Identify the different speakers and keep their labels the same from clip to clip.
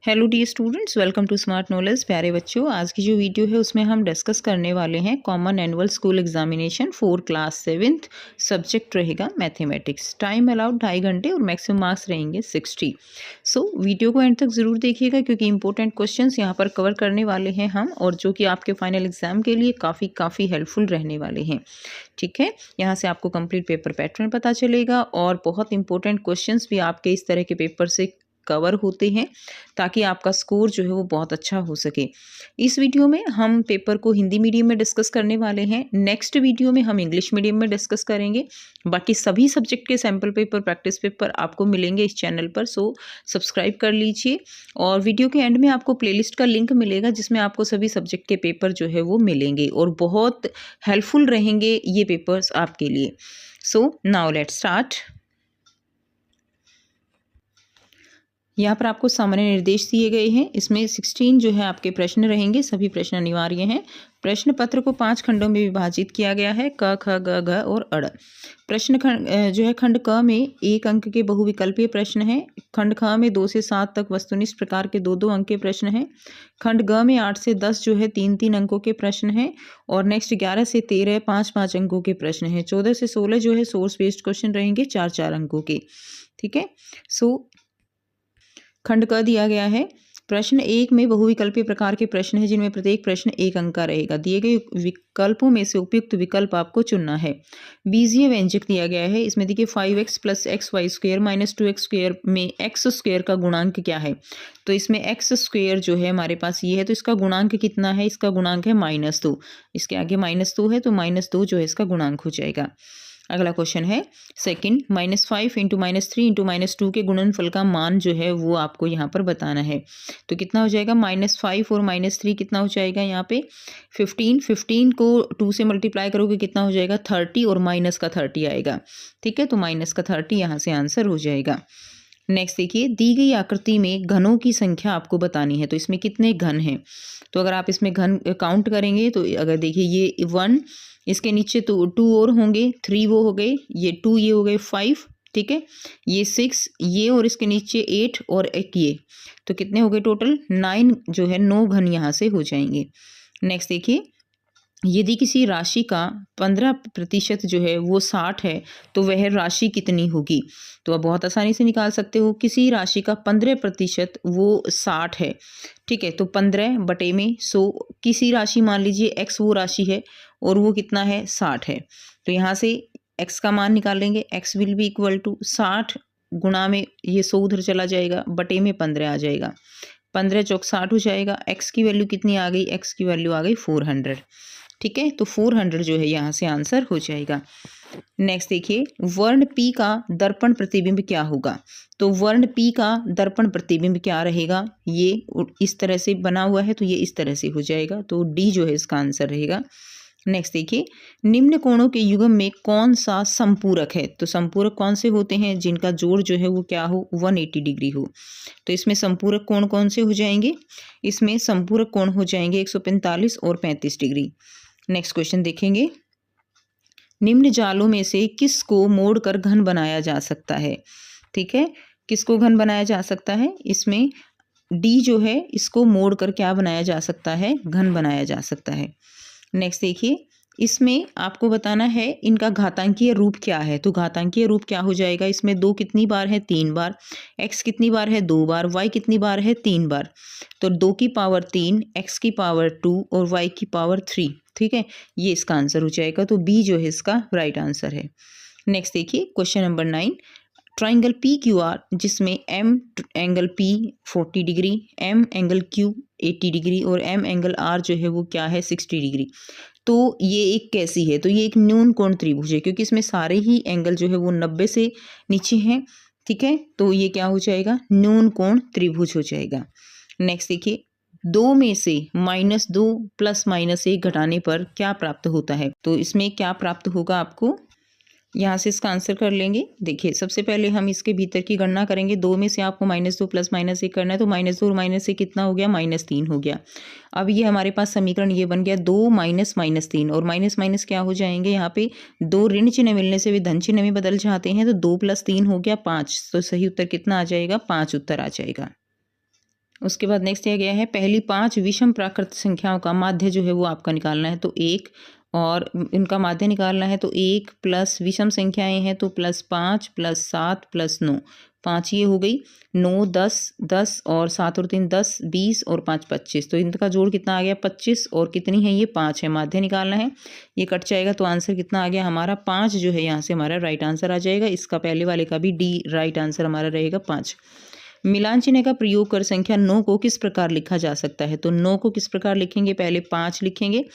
Speaker 1: Hello dear students, welcome to Smart Knowledge. प्यारे बच्चों, आज की जो वीडियो है उसमें हम डिस्कस करने वाले हैं common annual school examination for class 7th। Subject रहेगा मैथमेटिक्स। टाइम अलाउड 2.5 घंटे और मैक्सिमम मार्क्स रहेंगे 60। वीडियो को एंड तक ज़रूर देखिएगा क्योंकि इंपॉर्टेंट क्वेश्चंस यहाँ पर कवर करने वाले हैं हम, और जो कि आपके फाइनल एग्जाम के लिए काफ़ी हेल्पफुल रहने वाले हैं। ठीक है, यहाँ से आपको कंप्लीट पेपर पैटर्न पता चलेगा और बहुत इंपॉर्टेंट क्वेश्चंस भी आपके इस तरह के पेपर से कवर होते हैं ताकि आपका स्कोर जो है वो बहुत अच्छा हो सके। इस वीडियो में हम पेपर को हिंदी मीडियम में डिस्कस करने वाले हैं। नेक्स्ट वीडियो में हम इंग्लिश मीडियम में डिस्कस करेंगे। बाकी सभी सब्जेक्ट के सैम्पल पेपर, प्रैक्टिस पेपर आपको मिलेंगे इस चैनल पर, सो सब्सक्राइब कर लीजिए। और वीडियो के एंड में आपको प्लेलिस्ट का लिंक मिलेगा जिसमें आपको सभी सब्जेक्ट के पेपर जो है वो मिलेंगे और बहुत हेल्पफुल रहेंगे ये पेपर्स आपके लिए। So now let's start. यहाँ पर आपको सामान्य निर्देश दिए गए हैं। इसमें 16 जो है आपके प्रश्न रहेंगे। सभी प्रश्न अनिवार्य हैं। प्रश्न पत्र को 5 खंडों में विभाजित किया गया है, क, ख, ग, घ और अड़। प्रश्न खंड जो है, खंड क में 1 अंक के बहुविकल्पीय प्रश्न हैं। खंड ख में 2 से 7 तक वस्तुनिष्ठ प्रकार के 2-2 अंक के प्रश्न हैं। खंड ग में 8 से 10 जो है 3-3 अंकों के प्रश्न हैं। और नेक्स्ट 11 से 13 5-5 अंकों के प्रश्न हैं। 14 से 16 जो है सोर्स बेस्ड क्वेश्चन रहेंगे 4-4 अंकों के। ठीक है, खंड क दिया गया है। प्रश्न 1 में बहुविकल्पीय प्रकार के प्रश्न है जिनमें प्रत्येक प्रश्न 1 अंक का रहेगा। दिए गए विकल्पों में से उपयुक्त विकल्प आपको चुनना है। बीजीय व्यंजक दिया गया है। इसमें देखिए 5x + xy² - 2x² में x² का गुणांक क्या है। तो इसमें x² जो है हमारे पास ये है, तो इसका गुणांक कितना है? इसका गुणांक है -2। इसके आगे -2 है तो -2 जो है इसका गुणांक हो जाएगा। अगला क्वेश्चन है सेकंड, -5 × -3 × -2 के गुणनफल का मान जो है वो आपको यहाँ पर बताना है। तो कितना हो जाएगा? -5 और -3 कितना हो जाएगा यहाँ पे? 15 को 2 से मल्टीप्लाई करोगे कितना हो जाएगा? 30 और माइनस का 30 आएगा। ठीक है, तो माइनस का 30 यहाँ से आंसर हो जाएगा। नेक्स्ट देखिए, दी गई आकृति में घनों की संख्या आपको बतानी है। तो इसमें कितने घन हैं? तो अगर आप इसमें घन काउंट करेंगे तो अगर देखिए ये 1, इसके नीचे तो 2 और होंगे, 3 वो हो गए, ये 2 ये हो गए 5, ठीक है, ये 6 ये, और इसके नीचे 8 और एक ये, तो कितने हो गए टोटल? 9 जो है 9 घन यहाँ से हो जाएंगे। नेक्स्ट देखिए, यदि किसी राशि का 15% जो है वो 60 है तो वह राशि कितनी होगी? तो आप बहुत आसानी से निकाल सकते हो। किसी राशि का 15% वो 60 है, ठीक है, तो 15 बटे में 100। किसी राशि, मान लीजिए x वो राशि है और वो कितना है? 60 है। तो यहाँ से x का मान निकालेंगे। x will be equal to 60 गुणा में ये 100 उधर चला जाएगा, बटे में 15 आ जाएगा। 15 चौक 60 हो जाएगा। x की वैल्यू कितनी आ गई? x की वैल्यू आ गई 400। ठीक है, तो 400 जो है यहाँ से आंसर हो जाएगा। नेक्स्ट देखिए, वर्ण P का दर्पण प्रतिबिंब क्या होगा? तो वर्ण P का दर्पण प्रतिबिंब क्या रहेगा? ये इस तरह से बना हुआ है तो ये इस तरह से हो जाएगा, तो D जो है इसका आंसर रहेगा। नेक्स्ट देखिए, निम्न कोणों के युग्म में कौन सा संपूरक है? तो संपूरक कौन से होते हैं? जिनका जोड़ जो है वो क्या हो? 180 डिग्री हो। तो इसमें संपूरक कोण कौन से हो जाएंगे? इसमें संपूरक कोण हो जाएंगे 145 और 35 डिग्री। नेक्स्ट क्वेश्चन देखेंगे, निम्न जालों में से किसको मोड़कर घन बनाया जा सकता है? ठीक है, किसको घन बनाया जा सकता है? इसमें डी जो है इसको मोड़कर क्या बनाया जा सकता है? घन बनाया जा सकता है। नेक्स्ट देखिए, इसमें आपको बताना है इनका घातांकीय रूप क्या है। तो घातांकीय रूप क्या हो जाएगा? इसमें 2 कितनी बार है? 3 बार। x कितनी बार है? 2 बार। y कितनी बार है? 3 बार। तो 2 की पावर 3, x की पावर 2 और y की पावर 3। ठीक है, ये इसका आंसर हो जाएगा। तो बी जो है इसका राइट आंसर है। नेक्स्ट देखिए, क्वेश्चन नंबर 9, ट्राइंगल PQR जिसमें M angle P 40 degree, M angle Q 80 degree और M एंगल R जो है वो क्या है? 60 डिग्री। तो ये एक कैसी है? तो ये एक न्यून कोण त्रिभुज है क्योंकि इसमें सारे ही एंगल जो है वो 90 से नीचे हैं। ठीक है, तो ये क्या हो जाएगा? न्यून कोण त्रिभुज हो जाएगा। नेक्स्ट देखिए, 2 में से -2 + -1 घटाने पर क्या प्राप्त होता है? तो इसमें क्या प्राप्त होगा आपको? यहाँ से इसका आंसर कर लेंगे। देखिए, सबसे पहले हम इसके भीतर की गणना करेंगे। 2 में से आपको -2 + -1 करना है, तो -2 और -1 कितना हो गया? -3 हो गया। अब ये हमारे पास समीकरण ये बन गया 2 - -3, और माइनस क्या हो जाएंगे? यहाँ पे 2 ऋण चिन्ह मिलने से वे धन चिन्ह में बदल जाते हैं, तो 2 + 3 हो गया 5। तो सही उत्तर कितना आ जाएगा? 5 उत्तर आ जाएगा। उसके बाद नेक्स्ट दिया गया है पहली 5 विषम प्राकृत संख्याओं का माध्य जो है वो आपका निकालना है। तो 1 और इनका माध्य निकालना है तो 1 प्लस विषम संख्याएं हैं तो +5 +7 +9, 5 ये हो गई, 9 10 10 और 7 और 3 10, 20 और 5 25। तो इनका जोड़ कितना आ गया 25 और कितनी है ये 5 है, माध्य निकालना है। ये कट जाएगा तो आंसर कितना आ गया हमारा 5 जो है यहाँ से हमारा राइट आंसर आ जाएगा। इसका पहले वाले का भी डी राइट आंसर हमारा रहेगा 5। मिलान चिन्ह का प्रयोग कर संख्या 9 को किस प्रकार लिखा जा सकता है। तो 9 को किस प्रकार लिखेंगे, पहले 5 लिखेंगे,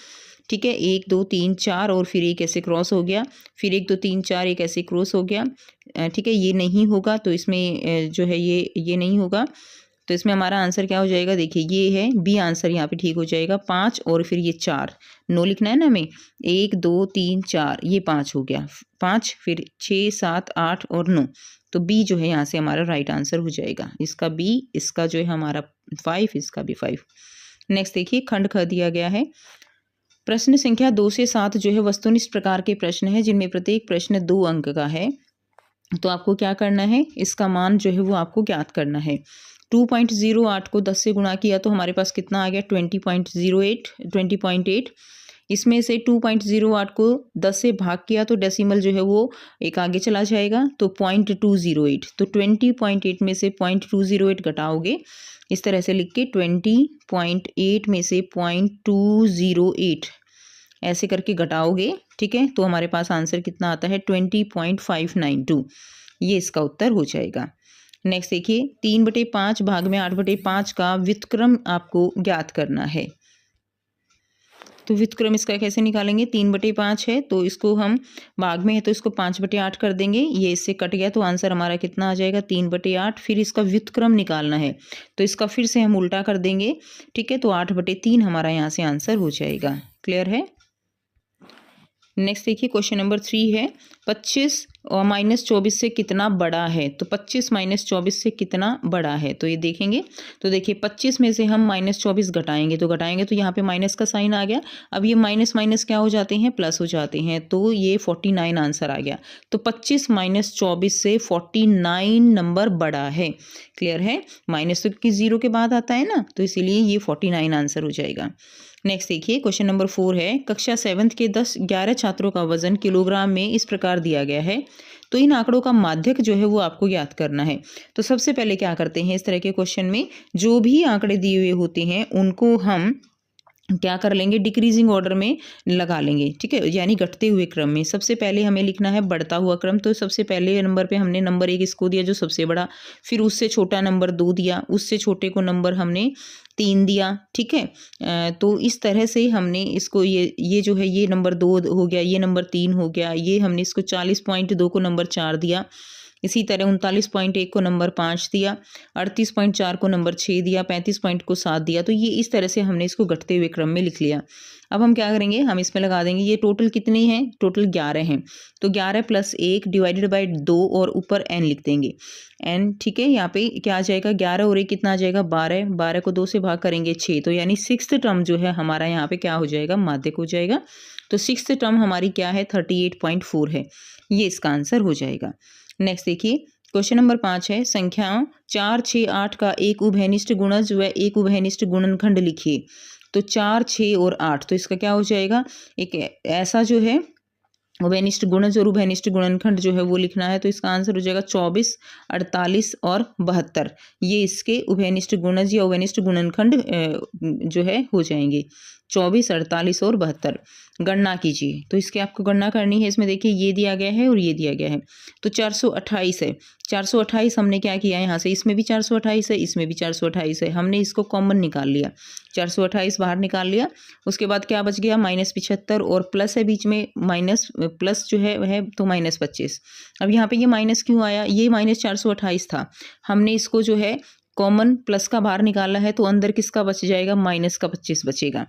Speaker 1: ठीक है, 1 2 3 4 और फिर एक ऐसे क्रॉस हो गया, फिर 1 2 3 4 एक ऐसे क्रॉस हो गया, ठीक है, ये नहीं होगा तो इसमें जो है ये नहीं होगा। तो इसमें हमारा आंसर क्या हो जाएगा, देखिए ये है बी आंसर यहाँ पे ठीक हो जाएगा 5 और फिर ये 4, 9 लिखना है ना हमें, 1 2 3 4 ये 5 हो गया, 5 फिर 6 7 8 और 9। तो बी जो है यहाँ से हमारा राइट आंसर हो जाएगा, इसका बी, इसका जो है हमारा 5, इसका भी 5। नेक्स्ट देखिए खंड ख दिया गया है। प्रश्न संख्या 2 से 7 जो है वस्तुनिष्ठ प्रकार के प्रश्न है जिनमें प्रत्येक प्रश्न 2 अंक का है। तो आपको क्या करना है, इसका मान जो है वो आपको ज्ञात करना है। 2.08 को 10 से गुणा किया तो हमारे पास कितना आ गया 20.8। इसमें से 2.08 को 10 से भाग किया तो डेसिमल जो है वो एक आगे चला जाएगा तो 0.208। तो 20.8 में से 0.208 घटाओगे, इस तरह से लिख के 20.8 में से 0.208 ऐसे करके घटाओगे, ठीक है, तो हमारे पास आंसर कितना आता है 20.592। ये इसका उत्तर हो जाएगा। नेक्स्ट देखिए 3/5 भाग में 8/5 का व्युत्क्रम आपको ज्ञात करना है। तो व्युत्क्रम इसका कैसे निकालेंगे, 3/5 है तो इसको हम भाग में है तो इसको 5/8 कर देंगे, ये इससे कट गया तो आंसर हमारा कितना आ जाएगा 3/8। फिर इसका व्युत्क्रम निकालना है तो इसका फिर से हम उल्टा कर देंगे, ठीक है, तो 8/3 हमारा यहाँ से आंसर हो जाएगा। क्लियर है। नेक्स्ट देखिए क्वेश्चन नंबर 3 है 25 और -24 से कितना बड़ा है। तो 25 -24 से कितना बड़ा है, तो ये देखेंगे। तो देखिए 25 में से हम -24 घटाएंगे तो यहाँ पे माइनस का साइन आ गया। अब ये माइनस माइनस क्या हो जाते हैं, प्लस हो जाते हैं, तो ये 49 आंसर आ गया। तो 25 -24 से 49 नंबर बड़ा है। क्लियर है, माइनस तो कि 0 के बाद आता है ना, तो इसीलिए ये 49 आंसर हो जाएगा। नेक्स्ट देखिए क्वेश्चन नंबर 4 है कक्षा 7 के 11 छात्रों का वजन किलोग्राम में इस प्रकार दिया गया है। तो इन आंकड़ों का माध्यक जो है वो आपको ज्ञात करना है। तो सबसे पहले क्या करते हैं, इस तरह के क्वेश्चन में जो भी आंकड़े दिए हुए होते हैं उनको हम क्या कर लेंगे, डिक्रीजिंग ऑर्डर में लगा लेंगे, ठीक है, यानी घटते हुए क्रम में। सबसे पहले हमें लिखना है बढ़ता हुआ क्रम। तो सबसे पहले नंबर पे हमने नंबर 1 इसको दिया जो सबसे बड़ा, फिर उससे छोटा नंबर 2 दिया, उससे छोटे को नंबर हमने 3 दिया, ठीक है। तो इस तरह से हमने इसको ये जो है ये नंबर 2 हो गया, ये नंबर 3 हो गया, ये हमने इसको 40.2 को नंबर 4 दिया, इसी तरह 39.1 को नंबर 5 दिया, 38.4 को नंबर 6 दिया, 35 पॉइंट को 7 दिया। तो ये इस तरह से हमने इसको घटते हुए क्रम में लिख लिया। अब हम क्या करेंगे, हम इसमें लगा देंगे, ये टोटल कितने हैं, टोटल 11 हैं। तो 11 + 1 डिवाइडेड बाई 2 और ऊपर n लिख देंगे, n, ठीक है। यहाँ पे क्या आ जाएगा 11 और 1 कितना आ जाएगा 12, 12 को 2 से भाग करेंगे 6, तो यानी 6th टर्म जो है हमारा यहाँ पे क्या हो जाएगा, माध्यक हो जाएगा। तो 6th टर्म हमारी क्या है 38.4 है, ये इसका आंसर हो जाएगा। नेक्स्ट देखिए क्वेश्चन नंबर 5 है संख्याओं 4 6 8 का एक उभयनिष्ठ गुणज व एक उभयनिष्ठ गुणनखंड लिखिए। तो 4 6 और 8, तो इसका क्या हो जाएगा, एक ऐसा जो है उभयनिष्ठ गुणज और उभयनिष्ठ गुणनखंड जो है वो लिखना है। तो इसका आंसर हो जाएगा 24 48 और 72। ये इसके उभयनिष्ठ गुणज या उभयनिष्ठ गुणनखंड जो है हो जाएंगे, 24 48 और 72। गणना कीजिए, तो इसके आपको गणना करनी है। इसमें देखिए ये दिया गया है और ये दिया गया है। तो 428 है, 428 हमने क्या किया यहाँ से, इसमें भी 428 है, इसमें भी 428 है, हमने इसको कॉमन निकाल लिया, 428 बाहर निकाल लिया। उसके बाद क्या बच गया -75 और प्लस है बीच में, माइनस प्लस जो है तो -25। अब यहाँ पे ये माइनस क्यों आया, ये -428 था, हमने इसको जो है कॉमन प्लस का बाहर निकाला है, तो अंदर किसका बच जाएगा, माइनस का 25 बचेगा।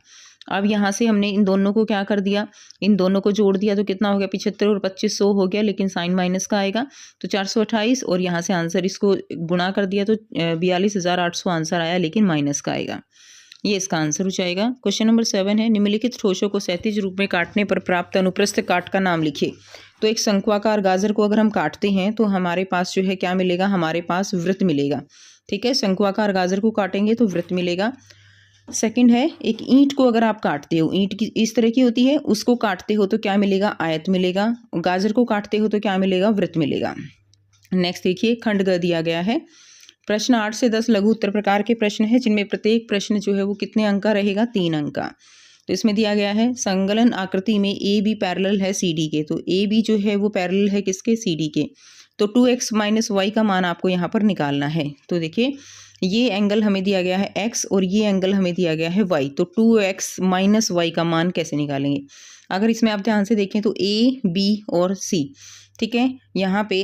Speaker 1: अब यहाँ से हमने इन दोनों को क्या कर दिया, इन दोनों को जोड़ दिया, तो कितना हो गया 75 और 25 100 हो गया, लेकिन साइन माइनस का आएगा। तो 428 और यहाँ से आंसर इसको गुणा कर दिया तो 42,800 आंसर आया, लेकिन माइनस का आएगा। ये इसका आंसर हो जाएगा। क्वेश्चन नंबर 7 है निम्नलिखित ठोसों को क्षैतिज रूप में काटने पर प्राप्त अनुप्रस्थ काट का नाम लिखिए। तो एक शंक्वाकार गाजर को अगर हम काटते हैं तो हमारे पास जो है क्या मिलेगा, हमारे पास वृत्त मिलेगा। ठीक है, शंक्वाकार गाजर को काटेंगे तो वृत्त मिलेगा। सेकंड है, एक ईंट को अगर आप काटते हो, ईंट की इस तरह की होती है, उसको काटते हो तो क्या मिलेगा, आयत मिलेगा। गाजर को काटते हो तो क्या मिलेगा, वृत्त मिलेगा। नेक्स्ट देखिए, खंडग्र दिया गया है। प्रश्न 8 से 10 लघु उत्तर प्रकार के प्रश्न है, जिनमें प्रत्येक प्रश्न जो है वो कितने अंक का रहेगा, 3 अंक का। तो इसमें दिया गया है संगलन आकृति में ए बी पैरेलल है सी डी के, तो ए बी जो है वो पैरेलल है किसके, सी डी के। तो 2x माइनस वाई का मान आपको यहाँ पर निकालना है। तो देखिए ये एंगल हमें दिया गया है x और ये एंगल हमें दिया गया है y, तो 2x माइनस वाई का मान कैसे निकालेंगे। अगर इसमें आप ध्यान से देखें तो a b और c, ठीक है, यहाँ पे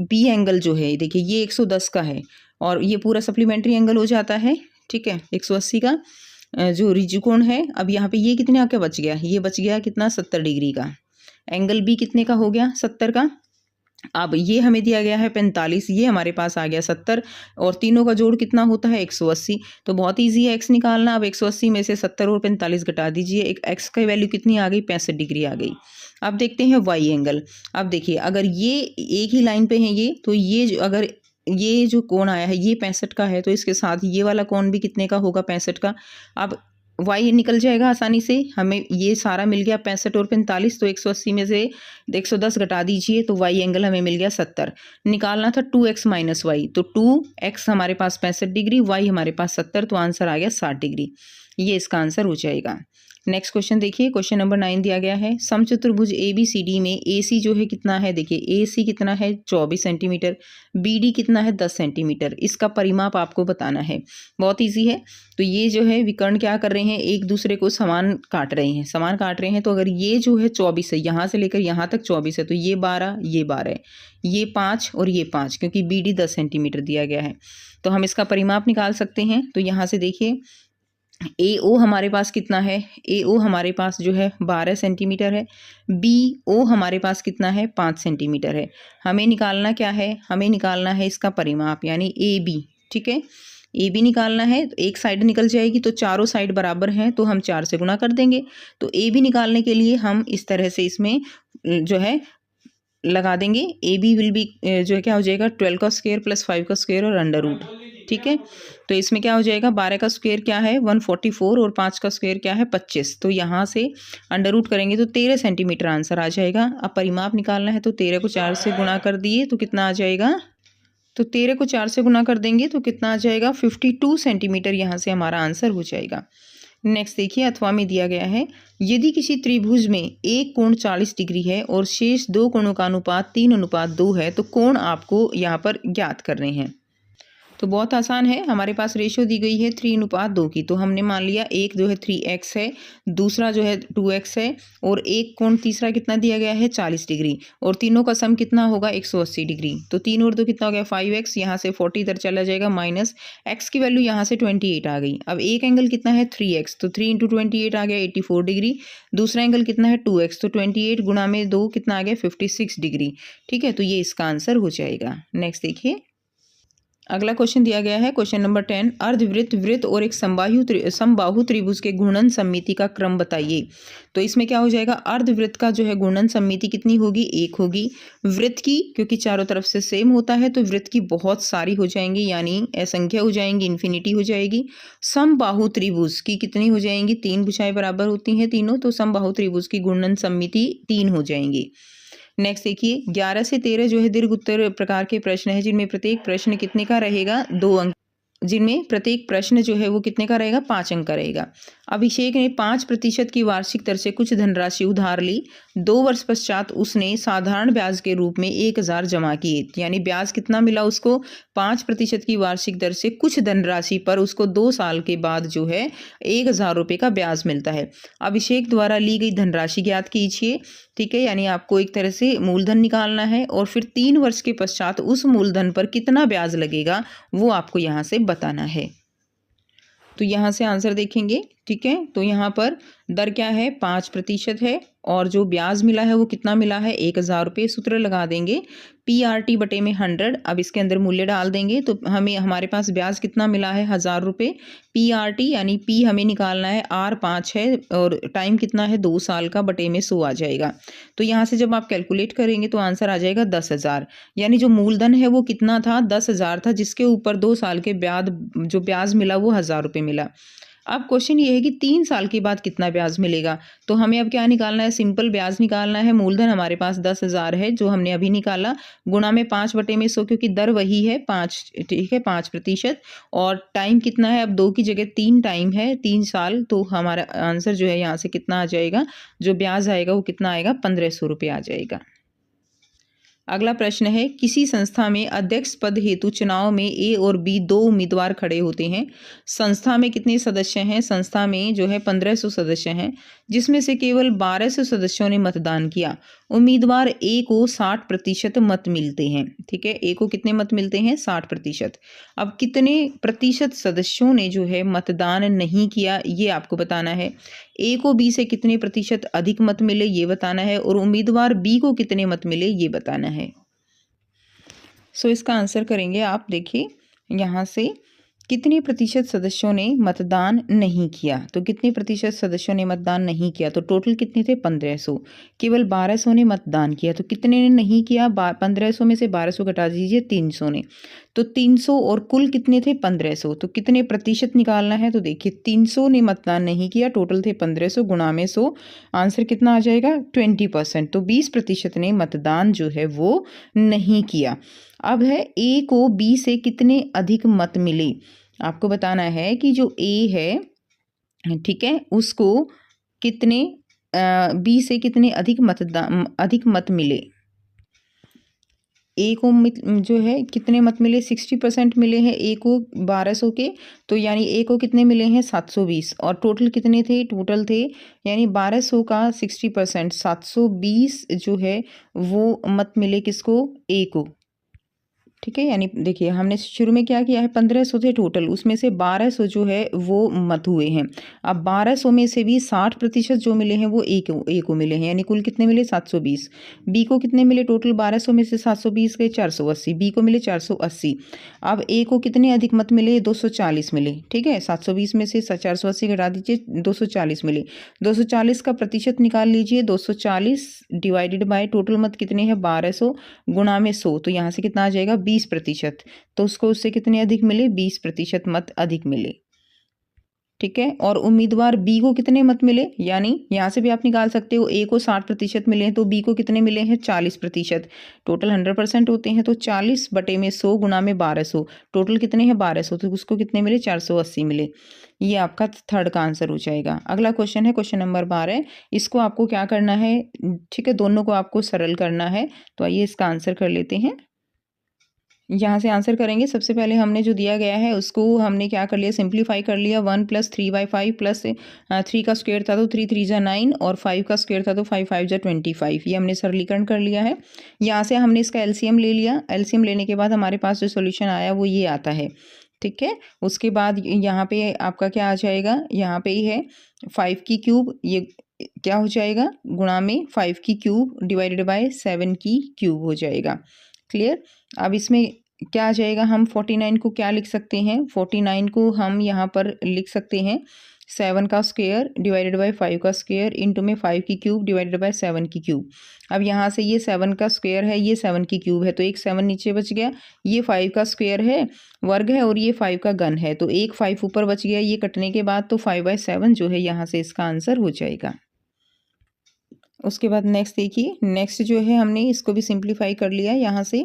Speaker 1: b एंगल जो है देखिए ये 110 का है और ये पूरा सप्लीमेंट्री एंगल हो जाता है, ठीक है, 180 का जो रिजिकोण है। अब यहाँ पे ये कितने का बच गया, ये बच गया कितना, 70 डिग्री का। एंगल बी कितने का हो गया, 70 का। अब ये हमें दिया गया है 45, ये हमारे पास आ गया 70 और तीनों का जोड़ कितना होता है, 180। तो बहुत ईजी है x निकालना। अब 180 में से 70 और 45 घटा दीजिए, एक x की वैल्यू कितनी आ गई, 65 डिग्री आ गई। अब देखते हैं y एंगल। अब देखिए अगर ये एक ही लाइन पे है ये, तो ये अगर ये जो कोण आया है ये 65 का है, तो इसके साथ ये वाला कोण भी कितने का होगा, 65 का। अब y निकल जाएगा आसानी से, हमें ये सारा मिल गया 65 और 45, तो 180 में से 110 घटा दीजिए तो y एंगल हमें मिल गया 70। निकालना था 2x माइनस वाई, तो 2x हमारे पास 65 डिग्री, y हमारे पास 70, तो आंसर आ गया 60 डिग्री। ये इसका आंसर हो जाएगा। नेक्स्ट क्वेश्चन देखिए, क्वेश्चन नंबर 9 दिया गया है। समचतुर्भुज ABCD में AC जो है कितना है, देखिए AC कितना है 24 सेंटीमीटर, BD कितना है 10 सेंटीमीटर। इसका परिमाप आपको बताना है, बहुत इजी है। तो ये जो है विकर्ण क्या कर रहे हैं, एक दूसरे को समान काट रहे हैं, समान काट रहे हैं। तो अगर ये जो है 24 है, यहाँ से लेकर यहाँ तक 24 है, तो ये 12, ये 12, ये 5 और ये 5, क्योंकि BD 10 सेंटीमीटर दिया गया है। तो हम इसका परिमाप निकाल सकते हैं। तो यहाँ से देखिए AO हमारे पास कितना है, AO हमारे पास जो है 12 सेंटीमीटर है, BO हमारे पास कितना है, 5 सेंटीमीटर है। हमें निकालना क्या है, हमें निकालना है इसका परिमाप, यानी AB, ठीक है, AB निकालना है। तो एक साइड निकल जाएगी, तो चारों साइड बराबर हैं, तो हम 4 से गुना कर देंगे। तो AB निकालने के लिए हम इस तरह से इसमें जो है लगा देंगे। AB विल बी जो है क्या हो जाएगा, 12 का स्क्वायर प्लस 5 का स्क्वायर और अंडर रूट, ठीक है। तो इसमें क्या हो जाएगा, 12 का स्क्वायर क्या है 144 और 5 का स्क्वायर क्या है 25। तो यहाँ से अंडर रूट करेंगे तो 13 सेंटीमीटर आंसर आ जाएगा। अब परिमाप निकालना है, तो 13 को 4 से गुना कर दिए तो कितना आ जाएगा, तो 13 को 4 से गुना कर देंगे तो कितना आ जाएगा, 52 सेंटीमीटर यहाँ से हमारा आंसर हो जाएगा। नेक्स्ट देखिए, अथवा में दिया गया है, यदि किसी त्रिभुज में एक कोण 40 डिग्री है और शेष दो कोणों का अनुपात 3:2 है, तो कोण आपको यहाँ पर ज्ञात करने हैं। तो बहुत आसान है, हमारे पास रेशियो दी गई है 3:2 की। तो हमने मान लिया एक जो है 3x है, दूसरा जो है 2x है, और एक कोण तीसरा कितना दिया गया है 40 डिग्री, और तीनों का सम कितना होगा 180 डिग्री। तो 3 और 2 कितना हो गया 5x, यहाँ से 40 इधर चला जाएगा, माइनस x की वैल्यू यहाँ से 28 आ गई। अब एक एंगल कितना है 3x, तो 3 × 28 आ गया 84 डिग्री। दूसरा एंगल कितना है 2x, तो 28 गुणा में 2 कितना आ गया 56 डिग्री, ठीक है। तो ये इसका आंसर हो जाएगा। नेक्स्ट देखिए, अगला क्वेश्चन दिया गया है, क्वेश्चन नंबर 10, अर्धवृत्त, वृत्त और एक समबाहु त्रिभुज के घूर्णन सममिति का क्रम बताइए। तो इसमें क्या हो जाएगा, अर्धवृत्त का जो है घूर्णन सममिति कितनी होगी, 1 होगी। वृत्त की, क्योंकि चारों तरफ से सेम होता है, तो वृत्त की बहुत सारी हो जाएंगी, यानी असंख्य हो जाएंगी, इन्फिनिटी हो जाएगी। समबाहु त्रिभुज की कितनी हो जाएंगी, 3 भुजाएं बराबर होती हैं तीनों, तो समबाहु त्रिभुज की घूर्णन सममिति 3 हो जाएंगी। नेक्स्ट देखिए, 11 से 13 जो है दीर्घ उत्तर प्रकार के प्रश्न है, जिनमें प्रत्येक प्रश्न कितने का रहेगा, 2 अंक, जिनमें प्रत्येक प्रश्न जो है वो कितने का रहेगा, 5 अंक का रहेगा। अभिषेक ने 5% की वार्षिक दर से कुछ धनराशि उधार ली। 2 वर्ष पश्चात उसने साधारण ब्याज के रूप में 1000 जमा किए, यानी ब्याज कितना मिला उसको, 5% की वार्षिक दर से कुछ धनराशि पर उसको 2 साल के बाद जो है 1000 रुपये का ब्याज मिलता है। अभिषेक द्वारा ली गई धनराशि ज्ञात कीजिए, ठीक है, यानी आपको एक तरह से मूलधन निकालना है, और फिर 3 वर्ष के पश्चात उस मूलधन पर कितना ब्याज लगेगा वो आपको यहाँ से बताना है। तो यहाँ से आंसर देखेंगे, ठीक है, तो यहाँ पर दर क्या है 5% है और जो ब्याज मिला है वो कितना मिला है 1,000 रुपये। सूत्र लगा देंगे PRT बटे में 100। अब इसके अंदर मूल्य डाल देंगे तो हमें हमारे पास ब्याज कितना मिला है 1,000 रुपये। PRT यानी P हमें निकालना है, R 5 है और टाइम कितना है 2 साल का, बटे में 100 आ जाएगा। तो यहाँ से जब आप कैलकुलेट करेंगे तो आंसर आ जाएगा 10,000। यानी जो मूलधन है वो कितना था 10,000 था, जिसके ऊपर 2 साल के जो ब्याज मिला वो 1,000 रुपये मिला। अब क्वेश्चन ये है कि 3 साल के बाद कितना ब्याज मिलेगा। तो हमें अब क्या निकालना है, सिंपल ब्याज निकालना है। मूलधन हमारे पास 10,000 है जो हमने अभी निकाला, गुणा में 5 बटे में 100, क्योंकि दर वही है 5, ठीक है 5%। और टाइम कितना है, अब 2 की जगह 3 टाइम है, 3 साल। तो हमारा आंसर जो है यहाँ से कितना आ जाएगा, जो ब्याज आएगा वो कितना आएगा 1,500 रुपये आ जाएगा। अगला प्रश्न है, किसी संस्था में अध्यक्ष पद हेतु चुनाव में ए और बी 2 उम्मीदवार खड़े होते हैं। संस्था में कितने सदस्य हैं, संस्था में जो है 1,500 सदस्य हैं, जिसमें से केवल 1,200 सदस्यों ने मतदान किया। उम्मीदवार ए को 60% मत मिलते हैं। ठीक है, ए को कितने मत मिलते हैं 60%। अब कितने प्रतिशत सदस्यों ने जो है मतदान नहीं किया ये आपको बताना है। ए को बी से कितने प्रतिशत अधिक मत मिले ये बताना है, और उम्मीदवार बी को कितने मत मिले ये बताना है। सो इसका आंसर करेंगे आप, देखिए यहाँ से कितने प्रतिशत सदस्यों ने मतदान नहीं किया। तो कितने प्रतिशत सदस्यों ने मतदान नहीं किया, तो टोटल कितने थे 1,500, केवल 1,200 ने मतदान किया। तो कितने ने नहीं किया, 1,500 में से 1,200 घटा दीजिए, 300 ने। तो 300 और कुल कितने थे 1,500। तो कितने प्रतिशत निकालना है, तो देखिए 300 ने मतदान नहीं किया, टोटल थे 1,500 गुणा में 100, आंसर कितना आ जाएगा 20%। तो 20% ने मतदान जो है वो नहीं किया। अब है ए को बी से कितने अधिक मत मिले। आपको बताना है कि जो ए है, ठीक है, उसको कितने बी से कितने अधिक मत मिले। ए को जो है कितने मत मिले, 60% मिले हैं ए को 1,200 के। तो यानी ए को कितने मिले हैं 720, और टोटल कितने थे, टोटल थे यानी 1,200 का 60% 720 जो है वो मत मिले किसको, ए को। ठीक है, यानी देखिए हमने शुरू में क्या किया है 1,500 थे टोटल, उसमें से 1,200 जो है वो मत हुए हैं। अब 1,200 में से भी 60% जो मिले हैं वो ए को मिले हैं, यानी कुल कितने मिले 720। बी को कितने मिले, टोटल 1,200 में से 720 गए 480, बी को मिले 480। अब ए को कितने अधिक मत मिले, 240 मिले। ठीक है, 720 में से 480 घटा दीजिए, 240 मिले। 240 का प्रतिशत निकाल लीजिए, 240 डिवाइडेड बाय टोटल मत कितने हैं 1,200 गुणा में 100, तो यहाँ से कितना आ जाएगा 20%। तो उसको उससे कितने अधिक मिले, 20% मत अधिक मिले। ठीक है, और उम्मीदवार बी को कितने मत मिले, यानी यहाँ से भी आप निकाल सकते हो, ए को 60% मिले हैं तो बी को कितने मिले हैं 40%। टोटल 100% होते हैं, तो 40 बटे में 100 गुणा में 1,200, टोटल कितने हैं 1,200, तो उसको कितने मिले 480 मिले। ये आपका थर्ड का आंसर हो जाएगा। अगला क्वेश्चन है क्वेश्चन नंबर 12। इसको आपको क्या करना है, ठीक है, दोनों को आपको सरल करना है। तो आइए इसका आंसर कर लेते हैं। यहाँ से आंसर करेंगे, सबसे पहले हमने जो दिया गया है उसको हमने क्या कर लिया, सिंप्लीफाई कर लिया। 1 + 3/5 प्लस 3 का स्क्वायर था तो 3 3 जा 9, और 5 का स्क्वायर था तो 5 5 जा 25। ये हमने सरलीकरण कर लिया है। यहाँ से हमने इसका एलसीएम ले लिया। एलसीएम लेने के बाद हमारे पास जो सोल्यूशन आया वो ये आता है। ठीक है, उसके बाद यहाँ पे आपका क्या आ जाएगा, यहाँ पे ही है 5 की क्यूब, ये क्या हो जाएगा गुणा में 5 की क्यूब डिवाइडेड बाय 7 की क्यूब हो जाएगा। क्लियर। अब इसमें क्या आ जाएगा, हम 49 को क्या लिख सकते हैं, 49 को हम यहाँ पर लिख सकते हैं 7 का स्क्वायर डिवाइडेड बाय 5 का स्क्वायर इंटू में 5 की क्यूब डिवाइडेड बाय 7 की क्यूब। अब यहाँ से ये 7 का स्क्वायर है, ये 7 की क्यूब है, तो एक 7 नीचे बच गया। ये 5 का स्क्वायर है, वर्ग है, और ये 5 का घन है, तो एक 5 ऊपर बच गया। ये कटने के बाद तो 5/7 जो है यहाँ से इसका आंसर हो जाएगा। उसके बाद नेक्स्ट देखिए, नेक्स्ट जो है हमने इसको भी सिंप्लीफाई कर लिया। यहाँ से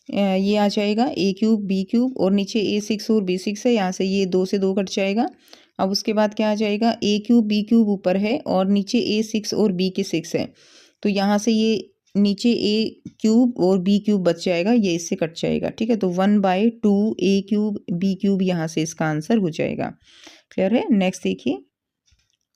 Speaker 1: ये आ जाएगा a³ b³ और नीचे a6 और b6 है, यहाँ से ये 2 से 2 कट जाएगा। अब उसके बाद क्या आ जाएगा, a³ b³ ऊपर है और नीचे a6 और b6 है, तो यहाँ से ये नीचे a³ और b³ बच जाएगा, ये इससे कट जाएगा। ठीक है, तो 1/2 a³ b³ यहाँ से इसका आंसर हो जाएगा। क्लियर है। नेक्स्ट देखिए,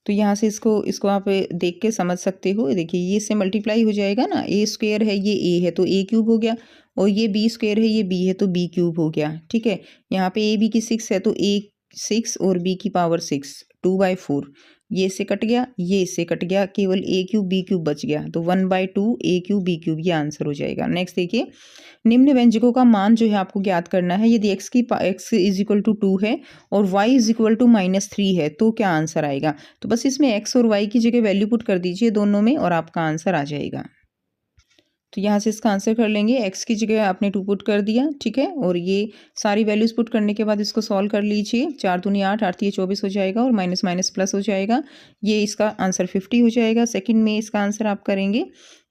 Speaker 1: तो यहाँ से इसको आप देख के समझ सकते हो। देखिए ये इससे मल्टीप्लाई हो जाएगा ना, a² है ये a है तो a³ हो गया, और ये b² है ये b है तो b³ हो गया। ठीक है, यहाँ पे a b की 6 है तो a 6 और b की पावर 6। 2/4, ये इससे कट गया, ये इससे कट गया, केवल a क्यूब b क्यूब बच गया, तो 1/2 a क्यूब b क्यूब ये आंसर हो जाएगा। नेक्स्ट देखिए, निम्न व्यंजकों का मान जो है आपको ज्ञात करना है। यदि x इज इक्वल टू 2 है और y इज इक्वल टू -3 है तो क्या आंसर आएगा। तो बस इसमें x और y की जगह वैल्यू पुट कर दीजिए दोनों में और आपका आंसर आ जाएगा। तो यहाँ से इसका आंसर कर लेंगे, x की जगह आपने 2 पुट कर दिया, ठीक है, और ये सारी वैल्यूज पुट करने के बाद इसको सॉल्व कर लीजिए। 4 दूनी 8, 8 तिये 24 हो जाएगा और माइनस माइनस प्लस हो जाएगा। ये इसका आंसर 50 हो जाएगा। सेकंड में इसका आंसर आप करेंगे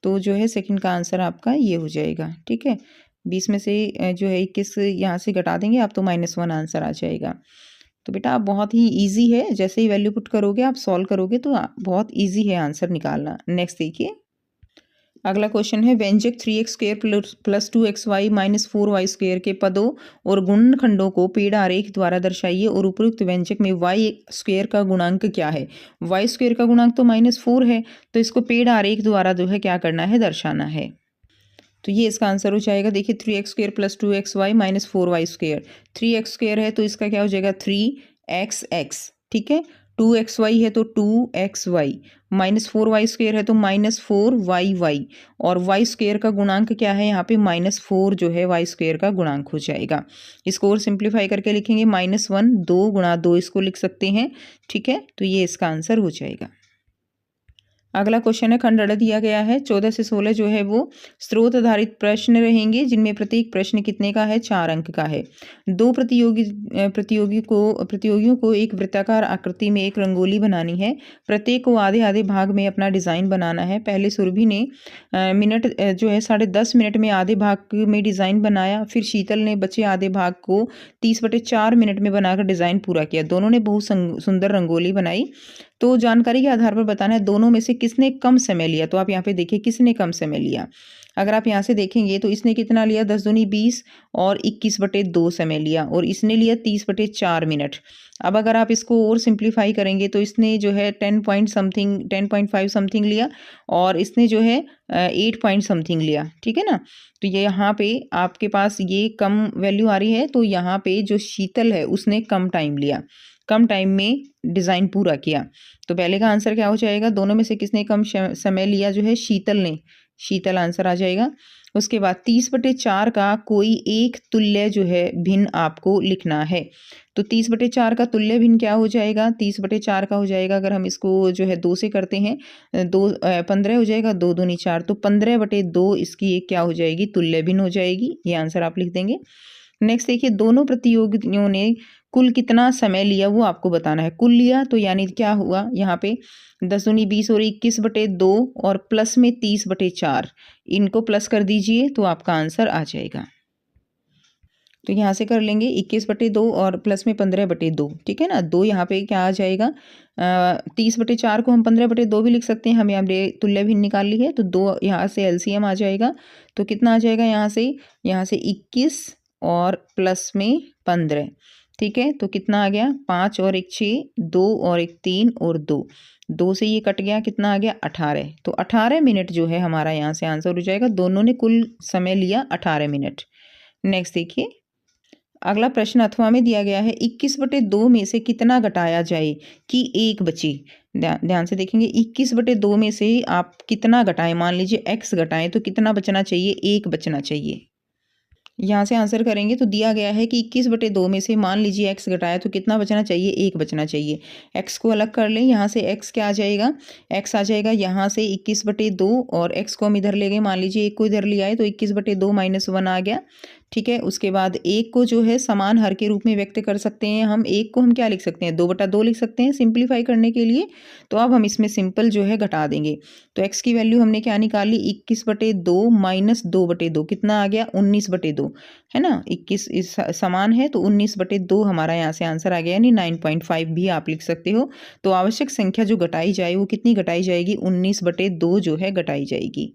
Speaker 1: तो जो है सेकंड का आंसर आपका ये हो जाएगा, ठीक है। 20 में से जो है 21 यहाँ से घटा देंगे आप तो -1 आंसर आ जाएगा। तो बेटा आप बहुत ही ईजी है, जैसे ही वैल्यू पुट करोगे आप सॉल्व करोगे तो बहुत ईजी है आंसर निकालना। नेक्स्ट देखिए, अगला क्वेश्चन है, व्यंजक 3x square plus 2xy minus 4y square के पदों और गुणनखंडों को पेड़ आरेख द्वारा दर्शाइए और उपयुक्त व्यंजक में y स्क्वायर का गुणांक क्या है। y स्क्वायर का गुणांक तो -4 है, तो इसको पेड़ आरेख द्वारा जो है क्या करना है, दर्शाना है। तो ये इसका आंसर हो जाएगा। देखिए 3x square plus 2xy minus 4y square, 3x square है तो इसका क्या हो जाएगा 3xx, ठीक है। 2xy है तो 2xy, माइनस 4y स्क्वायर है तो -4yy, और y स्क्वायर का गुणांक क्या है यहाँ पे -4 जो है y स्क्वायर का गुणांक हो जाएगा। इसको और सिंप्लीफाई करके लिखेंगे -1, 2 गुणा 2 इसको लिख सकते हैं, ठीक है। तो ये इसका आंसर हो जाएगा। अगला क्वेश्चन है, खंड दिया गया है 14 से 16 जो है वो स्रोत आधारित प्रश्न रहेंगे, जिनमें प्रत्येक प्रश्न कितने का है, 4 अंक का है। दो प्रतियोगियों को एक वृत्ताकार आकृति में एक रंगोली बनानी है। प्रत्येक को आधे आधे भाग में अपना डिज़ाइन बनाना है। पहले सुरभि ने मिनट जो है 10.5 मिनट में आधे भाग में डिज़ाइन बनाया, फिर शीतल ने बचे आधे भाग को 30/4 मिनट में बनाकर डिज़ाइन पूरा किया। दोनों ने बहुत सुंदर रंगोली बनाई। तो जानकारी के आधार पर बताना है दोनों में से किसने कम समय लिया। तो आप यहाँ पे देखिए किसने कम समय लिया। अगर आप यहाँ से देखेंगे तो इसने कितना लिया, 10 दूनी 20 और 21/2 समय लिया, और इसने लिया 30/4 मिनट। अब अगर आप इसको और सिंप्लीफाई करेंगे तो इसने जो है 10.5 समथिंग लिया और इसने जो है 8 पॉइंट समथिंग लिया, ठीक है ना। तो ये यहाँ पे आपके पास ये कम वैल्यू आ रही है, तो यहाँ पे जो शीतल है उसने कम टाइम लिया, कम टाइम में डिज़ाइन पूरा किया। तो पहले का आंसर क्या हो जाएगा, दोनों में से किसने कम समय लिया, जो है शीतल ने, शीतल आंसर आ जाएगा। उसके बाद 30/4 का कोई एक तुल्य जो है भिन्न आपको लिखना है। तो 30/4 का तुल्य भिन्न क्या हो जाएगा, 30/4 का हो जाएगा, अगर हम इसको जो है 2 से करते हैं, 15 हो जाएगा, 2 दूनी 4, तो 15/2 इसकी एक क्या हो जाएगी, तुल्य भिन्न हो जाएगी। ये आंसर आप लिख देंगे। नेक्स्ट देखिए, दोनों प्रतियोगियों ने कुल कितना समय लिया वो आपको बताना है। कुल लिया तो यानी क्या हुआ, यहाँ पे 10 दूनी 20 और 21/2 और प्लस में 30/4, इनको प्लस कर दीजिए तो आपका आंसर आ जाएगा। तो यहाँ से कर लेंगे 21/2 और प्लस में 15/2, ठीक है ना। 2 यहाँ पे क्या आ जाएगा, 30/4 को हम 15/2 भी लिख सकते हैं, हम यहाँ तुल्य भिन्न निकाल ली है, तो 2 यहाँ से एलसीएम आ जाएगा। तो कितना आ जाएगा यहाँ से 21 और प्लस में 15, ठीक है। तो कितना आ गया, 5 और 1 6, 2 और 1 3 और 2 से ये कट गया, कितना आ गया 18। तो 18 मिनट जो है हमारा यहाँ से आंसर हो जाएगा। दोनों ने कुल समय लिया 18 मिनट। नेक्स्ट देखिए, अगला प्रश्न अथवा में दिया गया है, 21/2 में से कितना घटाया जाए कि 1 बचे। ध्यान से देखेंगे, 21/2 में से आप कितना घटाएं, मान लीजिए x घटाएं तो कितना बचना चाहिए, 1 बचना चाहिए। यहाँ से आंसर करेंगे तो दिया गया है कि 21/2 में से मान लीजिए x घटाया तो कितना बचना चाहिए, 1 बचना चाहिए। x को अलग कर लें, यहाँ से x क्या आ जाएगा, x आ जाएगा यहाँ से 21/2 और x को हम इधर ले गए, मान लीजिए 1 को इधर ले आए तो 21/2 - 1 आ गया, ठीक है। उसके बाद 1 को जो है समान हर के रूप में व्यक्त कर सकते हैं हम। 1 को हम क्या लिख सकते हैं, 2/2 लिख सकते हैं सिंप्लीफाई करने के लिए। तो अब हम इसमें सिंपल जो है घटा देंगे। तो x की वैल्यू हमने क्या निकाली, 21/2 - 2/2 कितना आ गया, 19/2, है ना। 21 समान है तो 19/2 हमारा यहाँ से आंसर आ गया, यानी 9.5 भी आप लिख सकते हो। तो आवश्यक संख्या जो घटाई जाए वो कितनी घटाई जाएगी, 19/2 जो है घटाई जाएगी।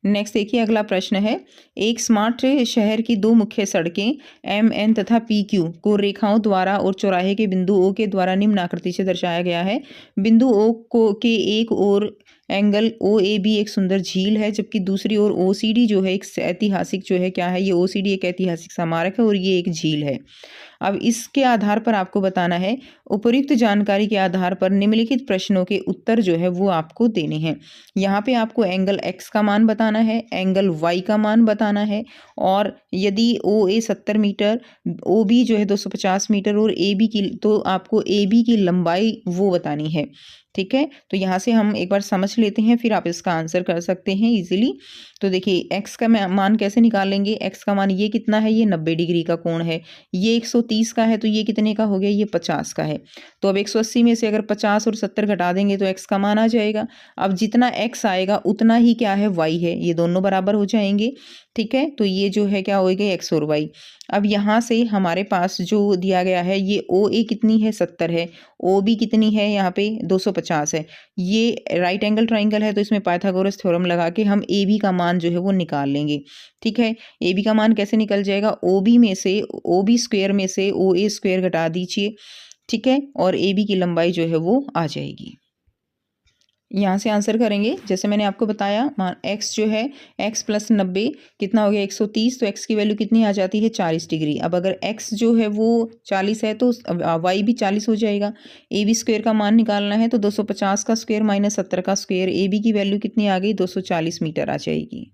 Speaker 1: नेक्स्ट देखिए, अगला प्रश्न है, एक स्मार्ट शहर की 2 मुख्य सड़कें MN तथा PQ को रेखाओं द्वारा और चौराहे के बिंदु O के द्वारा निम्न आकृति से दर्शाया गया है। बिंदु O के एक ओर एंगल OAB एक सुंदर झील है, जबकि दूसरी ओर OCD जो है एक ऐतिहासिक जो है क्या है, ये OCD एक ऐतिहासिक स्मारक है और ये एक झील है। अब इसके आधार पर आपको बताना है, उपर्युक्त जानकारी के आधार पर निम्नलिखित प्रश्नों के उत्तर जो है वो आपको देने हैं। यहाँ पे आपको एंगल X का मान बताना है, एंगल Y का मान बताना है, और यदि OA 70 मीटर, OB जो है 250 मीटर और AB की, तो आपको AB की लंबाई वो बतानी है। ठीक है, तो यहाँ से हम एक बार समझ लेते हैं, फिर आप इसका आंसर कर सकते हैं इजीली। तो देखिए x का मान कैसे निकालेंगे, x का मान ये कितना है, ये 90 डिग्री का कोण है, ये 130 का है, तो ये कितने का हो गया, ये 50 का है। तो अब 180 में से अगर 50 और 70 घटा देंगे तो x का मान आ जाएगा। अब जितना x आएगा उतना ही क्या है, y है, ये दोनों बराबर हो जाएंगे। ठीक है, तो ये जो है क्या हो गया, x और y। अब यहाँ से हमारे पास जो दिया गया है, ये OA कितनी है, 70 है, OB कितनी है, यहाँ पे 250 है। ये राइट एंगल ट्राइंगल है, तो इसमें पाइथागोरस थ्योरम लगा के हम AB का मान जो है वो निकाल लेंगे। ठीक है, AB का मान कैसे निकल जाएगा, OB स्क्वायर में से OA स्क्वायर घटा दीजिए। ठीक है, और AB की लंबाई जो है वो आ जाएगी। यहाँ से आंसर करेंगे, जैसे मैंने आपको बताया, मान x जो है, x प्लस 90 कितना हो गया, 130, तो x की वैल्यू कितनी आ जाती है, 40 डिग्री। अब अगर x जो है वो 40 है तो y भी 40 हो जाएगा। AB स्क्वायर का मान निकालना है, तो 250 का स्क्वायर माइनस 70 का स्क्वायर, AB की वैल्यू कितनी आ गई, 240 मीटर आ जाएगी।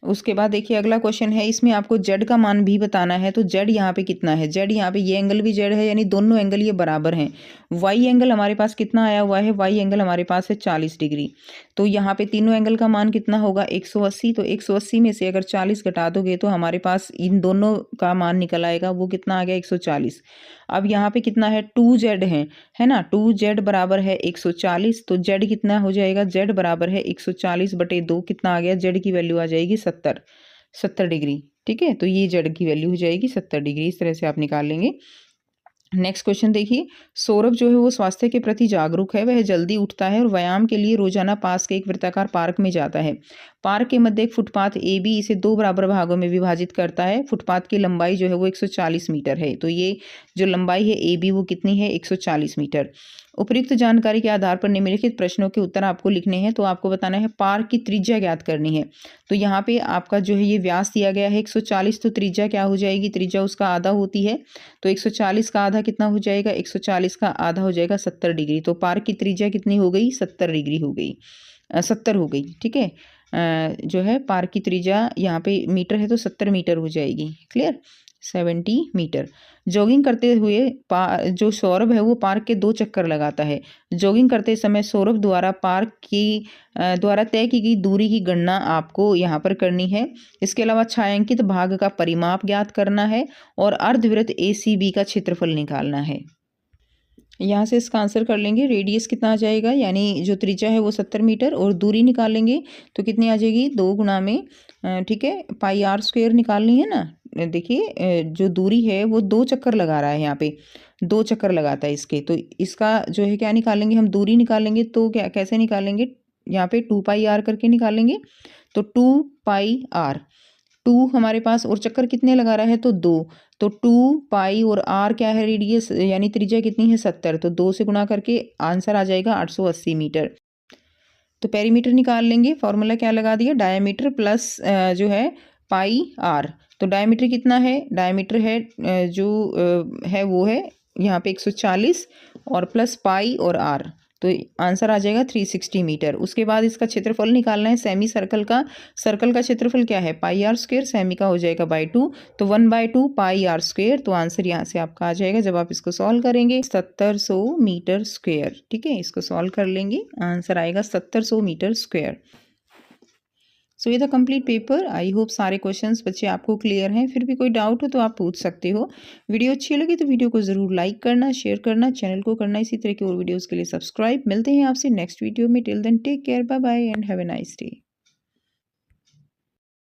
Speaker 1: उसके बाद देखिए अगला क्वेश्चन है, इसमें आपको जेड का मान भी बताना है। तो जेड यहाँ पे कितना है, जेड यहाँ पे ये एंगल भी जेड है, यानी दोनों एंगल ये बराबर हैं। वाई एंगल हमारे पास कितना आया हुआ है, वाई एंगल हमारे पास है 40 डिग्री। तो यहाँ पे तीनों एंगल का मान कितना होगा, 180। तो 180 में से अगर 40 घटा दोगे तो हमारे पास इन दोनों का मान निकल आएगा, वो कितना आ गया, 140। अब यहाँ पे कितना है, 2z है ना, 2z बराबर है 140। तो z कितना हो जाएगा, z बराबर है 140/2, कितना आ गया, z की वैल्यू आ जाएगी 70 डिग्री। ठीक है, तो ये z की वैल्यू हो जाएगी 70 डिग्री। इस तरह से आप निकाल लेंगे। नेक्स्ट क्वेश्चन देखिए, सौरभ जो है वो स्वास्थ्य के प्रति जागरूक है, वह जल्दी उठता है और व्यायाम के लिए रोजाना पास के एक वृत्ताकार पार्क में जाता है। पार्क के मध्य एक फुटपाथ AB इसे 2 बराबर भागों में विभाजित करता है। फुटपाथ की लंबाई जो है वो 140 मीटर है। तो ये जो लंबाई है AB वो कितनी है, 140 मीटर। उपयुक्त जानकारी के आधार पर निम्नलिखित प्रश्नों के उत्तर आपको लिखने हैं। तो आपको बताना है पार्क की त्रिज्या ज्ञात करनी है। तो यहाँ पे आपका जो है ये व्यास दिया गया है 140, तो त्रिज्या क्या हो जाएगी, त्रिज्या उसका आधा होती है। तो 140 का आधा कितना हो जाएगा, 140 का आधा हो जाएगा 70 डिग्री। तो पार्क की त्रिज्या कितनी हो गई, 70 डिग्री हो गई, 70 हो गई। ठीक है, जो है पार्क की त्रिज्या यहाँ पे मीटर है तो 70 मीटर हो जाएगी। Clear, 70 metre. जॉगिंग करते हुए जो सौरभ है वो पार्क के 2 चक्कर लगाता है। जॉगिंग करते समय सौरभ द्वारा पार्क की द्वारा तय की गई दूरी की गणना आपको यहाँ पर करनी है। इसके अलावा छायांकित भाग का परिमाप ज्ञात करना है और अर्धवृत्त ACB का क्षेत्रफल निकालना है। यहाँ से इसका आंसर कर लेंगे, रेडियस कितना आ जाएगा, यानी जो त्रिज्या है वो 70 मीटर, और दूरी निकालेंगे तो कितनी आ जाएगी, 2 गुना में ठीक है πr² निकालनी है ना। देखिए जो दूरी है वो 2 चक्कर लगा रहा है, यहाँ पे 2 चक्कर लगाता है इसके। तो इसका जो है क्या निकालेंगे, हम दूरी निकालेंगे तो क्या कैसे निकालेंगे, यहाँ पे 2πr करके निकालेंगे। तो 2πr, 2 हमारे पास, और चक्कर कितने लगा रहा है, तो 2। तो 2π और r क्या है, रेडियस यानी त्रिज्या कितनी है, 70। तो 2 से गुणा करके आंसर आ जाएगा 880 मीटर। तो पेरीमीटर निकाल लेंगे, फॉर्मूला क्या लगा दिया, डायमीटर प्लस जो है πr। तो डायमीटर कितना है, डायमीटर है जो है वो है यहाँ पे 140 और प्लस π और r, तो आंसर आ जाएगा 360 मीटर। उसके बाद इसका क्षेत्रफल निकालना है सेमी सर्कल का। सर्कल का क्षेत्रफल क्या है, πr², सेमी का हो जाएगा /2, तो 1/2 πr²। तो आंसर यहाँ से आपका आ जाएगा, जब आप इसको सॉल्व करेंगे, 1700 मीटर स्क्वायर। ठीक है, इसको सॉल्व कर लेंगे, आंसर आएगा 1700 मीटर स्क्वायर। सो ये the complete paper. I hope सारे क्वेश्चंस बच्चे आपको क्लियर हैं। फिर भी कोई डाउट हो तो आप पूछ सकते हो। वीडियो अच्छी लगी तो वीडियो को ज़रूर लाइक करना, शेयर करना, चैनल को करना इसी तरह के और वीडियोस के लिए सब्सक्राइब। मिलते हैं आपसे नेक्स्ट वीडियो में। Till then take care, bye bye and have a nice day.